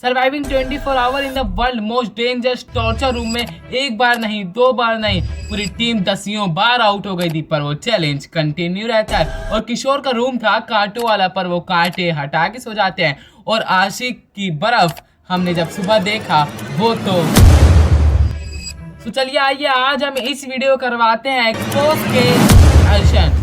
Surviving 24 hour in the world most dangerous torture room में एक बार नहीं, दो बार नहीं, पूरी टीम दसियों बार आउट हो गई थी, पर वो चैलेंज कंटिन्यू रहता है। और किशोर का रूम था कांटों वाला, पर वो कांटे हटा के सो जाते हैं। और आशिक की बर्फ हमने जब सुबह देखा वो तो चलिए आइए आज हम इस वीडियो करवाते हैं एक्सपोज के दर्शन।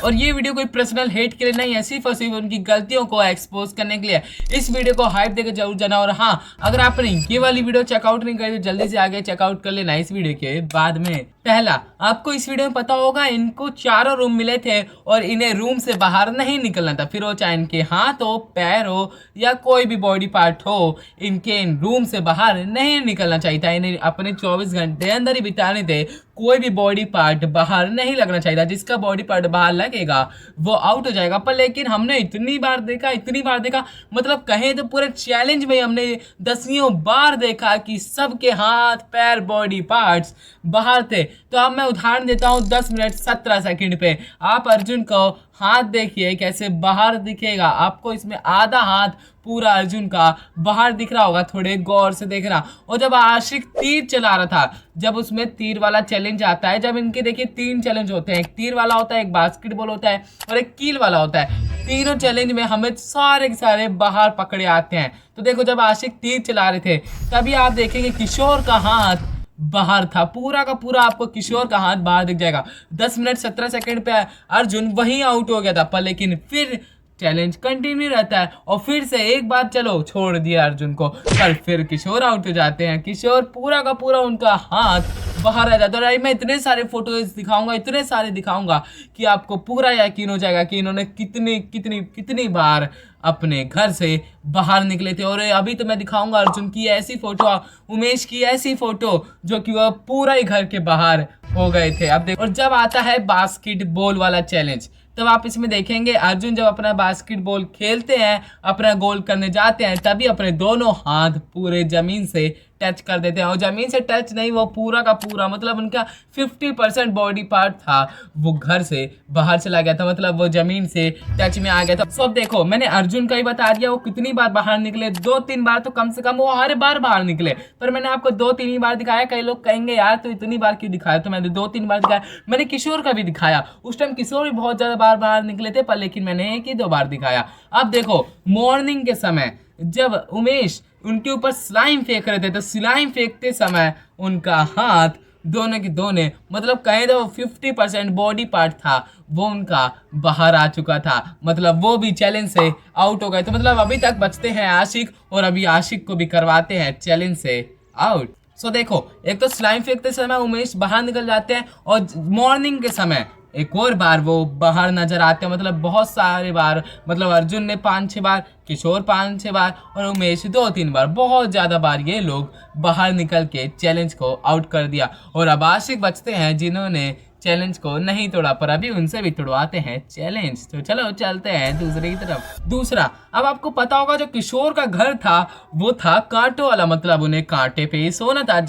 और ये वीडियो कोई पर्सनल हेट के लिए नहीं है, सिर्फ और सिर्फ उनकी गलतियों को एक्सपोज करने के लिए। इस वीडियो को हाइप देकर जरूर जाना। और हाँ, अगर आपने ये वाली वीडियो चेकआउट नहीं करी तो जल्दी से आगे चेकआउट कर लेना इस वीडियो के बाद में। पहला, आपको इस वीडियो में पता होगा इनको चारों रूम मिले थे और इन्हें रूम से बाहर नहीं निकलना था। फिर वो चाहे इनके हाथ हो, पैर हो या कोई भी बॉडी पार्ट हो, इनके इन रूम से बाहर नहीं निकलना चाहिए था। इन्हें अपने 24 घंटे अंदर ही बिताने थे। कोई भी बॉडी पार्ट बाहर नहीं लगना चाहिए था। जिसका बॉडी पार्ट बाहर लगेगा वो आउट हो जाएगा। पर लेकिन हमने इतनी बार देखा, मतलब कहें तो पूरे चैलेंज में हमने दसियों बार देखा कि सबके हाथ, पैर, बॉडी पार्ट्स बाहर थे। तो अब मैं उदाहरण देता हूँ 10 मिनट 17 सेकंड पे। आप अर्जुन को हाथ देखिए कैसे बाहर दिखेगा। आपको इसमें आधा हाथ पूरा अर्जुन का बाहर दिख रहा होगा, थोड़े गौर से देखना। और जब आशिक तीर चला रहा था, जब उसमें तीर वाला चैलेंज आता है, जब इनके देखिए 3 चैलेंज होते हैं, एक तीर वाला होता है, एक बास्केटबॉल होता है और एक कील वाला होता है। तीनों चैलेंज में हमें सारे के सारे बाहर पकड़े आते हैं। तो देखो, जब आशिक तीर चला रहे थे तभी आप देखेंगे किशोर का हाथ बाहर था, पूरा का पूरा आपको किशोर का हाथ बाहर दिख जाएगा। 10 मिनट 17 सेकंड पे अर्जुन वहीं आउट हो गया था, पर लेकिन फिर चैलेंज कंटिन्यू रहता है और फिर से एक बार चलो छोड़ दिया अर्जुन को, पर फिर किशोर आउट हो जाते हैं। किशोर पूरा का पूरा उनका हाथ बाहर रह जाता है। और मैं इतने सारे फोटोज दिखाऊंगा, इतने सारे दिखाऊंगा कि आपको पूरा यकीन हो जाएगा कि इन्होंने कितनी बार अपने घर से बाहर निकले थे। और अभी तो मैं दिखाऊंगा अर्जुन की ऐसी फोटो, उमेश की ऐसी फोटो जो कि वह पूरा ही घर के बाहर हो गए थे। अब देखो, और जब आता है बास्केटबॉल वाला चैलेंज, तब आप इसमें देखेंगे अर्जुन जब अपना बास्केटबॉल खेलते हैं, अपना गोल करने जाते हैं, तभी अपने दोनों हाथ पूरे जमीन से टच कर देते हैं। और जमीन से टच नहीं, वो पूरा का पूरा, मतलब उनका 50% बॉडी पार्ट था वो घर से बाहर चला गया था, मतलब वो जमीन से टच में आ गया था। सब देखो, मैंने अर्जुन का ही बता दिया वो कितनी बार बाहर निकले, 2-3 बार तो कम से कम वो हर बार बाहर निकले। पर मैंने आपको 2-3 ही बार दिखाया। कई लोग कहेंगे यार तो इतनी बार क्यों दिखाया, तो मैंने 2-3 बार दिखाया। मैंने किशोर का भी दिखाया, उस टाइम किशोर भी बहुत ज्यादा बार बाहर निकले थे, पर लेकिन मैंने 1 ही 2 बार दिखाया। अब देखो, मॉर्निंग के समय जब उमेश उनके ऊपर स्लाइम फेंक रहे थे, तो स्लाइम फेंकते समय उनका हाथ दोनों के दोनों, मतलब कहें तो 50% बॉडी पार्ट था वो उनका बाहर आ चुका था, मतलब वो भी चैलेंज से आउट हो गए। तो मतलब अभी तक बचते हैं आशिक, और अभी आशिक को भी करवाते हैं चैलेंज से आउट। सो देखो, एक तो स्लाइम फेंकते समय उमेश बाहर निकल जाते हैं, और मॉर्निंग के समय एक और बार वो बाहर नजर आते हैं, मतलब बहुत सारे बार, मतलब अर्जुन ने 5-6 बार, किशोर 5-6 बार और उमेश 2-3 बार, बहुत ज़्यादा बार ये लोग बाहर निकल के चैलेंज को आउट कर दिया। और अब आशिक बचते हैं जिन्होंने चैलेंज को नहीं तोड़ा, पर अभी उनसे भी तोड़वाते हैं चैलेंज। तो चलो चलते हैं दूसरे की तरफ। दूसरा, अब आपको पता होगा जो किशोर का घर था वो था कांटों वाला, मतलब उन्हें कांटे पे ही सोना था।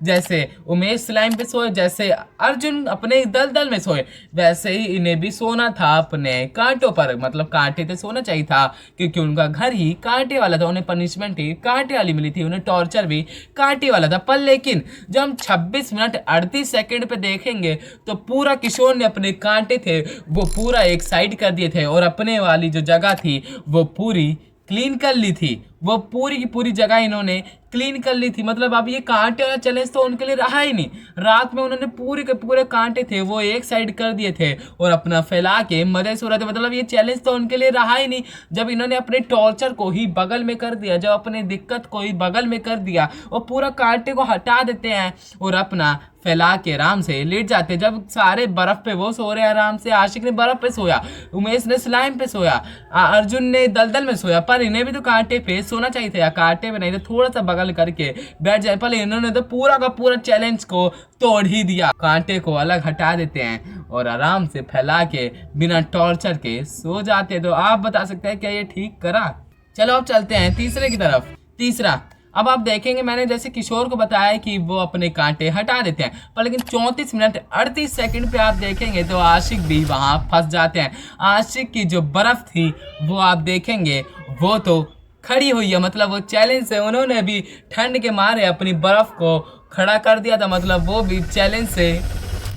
जैसे उमेश स्लाइम पे सोए, जैसे अर्जुन अपने दलदल में सोए, वैसे ही इन्हें भी सोना था अपने कांटों पर, मतलब कांटे पे सोना चाहिए था, क्योंकि उनका घर ही कांटे वाला था। उन्हें पनिशमेंट ही कांटे वाली मिली थी, उन्हें टॉर्चर भी कांटे वाला था। पर लेकिन जब हम 26 मिनट 38 सेकंड पे देखेंगे तो पूरा किशोर ने अपने कांटे थे वो पूरा एक साइड कर दिए थे, और अपने वाली जो जगह थी वो पूरी क्लीन कर ली थी। वो पूरी की पूरी जगह इन्होंने क्लीन कर ली थी, मतलब अब ये कांटे वाला चैलेंज तो उनके लिए रहा ही नहीं। रात में उन्होंने पूरे के पूरे कांटे थे वो एक साइड कर दिए थे और अपना फैला के मजे से हो रहे थे, मतलब ये चैलेंज तो उनके लिए रहा ही नहीं। जब इन्होंने अपने टॉर्चर को ही बगल में कर दिया, जब अपने दिक्कत को ही बगल में कर दिया, और पूरा कांटे को हटा देते हैं और अपना फैला के आराम से लेट जाते हैं। जब सारे बर्फ पे वो सो रहे हैं आराम से, आशिक ने बर्फ पे सोया, उमेश ने स्लाइम पे सोया, अर्जुन ने दलदल में सोया, पर इन्हें भी तो कांटे पे सोना चाहिए था, या कांटे पे नहीं तो थोड़ा सा बगल करके बैठ जाए। पर इन्होंने तो पूरा का पूरा चैलेंज को तोड़ ही दिया। कांटे को अलग हटा देते हैं और आराम से फैला के बिना टॉर्चर के सो जाते हैं। तो आप बता सकते हैं क्या ये ठीक करा? चलो अब चलते हैं तीसरे की तरफ। तीसरा, अब आप देखेंगे मैंने जैसे किशोर को बताया कि वो अपने कांटे हटा देते हैं, पर लेकिन 34 मिनट 38 सेकंड पे आप देखेंगे तो आशिक भी वहां फंस जाते हैं। आशिक की जो बर्फ थी वो आप देखेंगे वो तो खड़ी हुई है, मतलब वो चैलेंज से उन्होंने भी ठंड के मारे अपनी बर्फ को खड़ा कर दिया था, मतलब वो भी चैलेंज से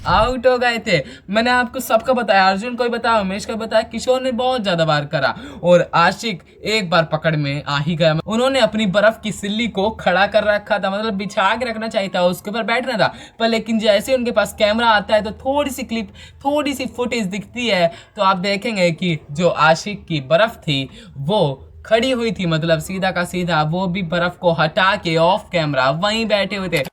आउट हो गए थे। मैंने आपको सबका बताया, अर्जुन को भी बताया, उमेश को बताया, किशोर ने बहुत ज्यादा बार करा और आशिक एक बार पकड़ में आ ही गया। उन्होंने अपनी बर्फ की सिल्ली को खड़ा कर रखा था, मतलब बिछा के रखना चाहिए था, उसके ऊपर बैठना था, पर लेकिन जैसे उनके पास कैमरा आता है तो थोड़ी सी क्लिप, थोड़ी सी फुटेज दिखती है तो आप देखेंगे कि जो आशिक की बर्फ थी वो खड़ी हुई थी, मतलब सीधा का सीधा वो भी बर्फ को हटा के ऑफ कैमरा वहीं बैठे हुए थे।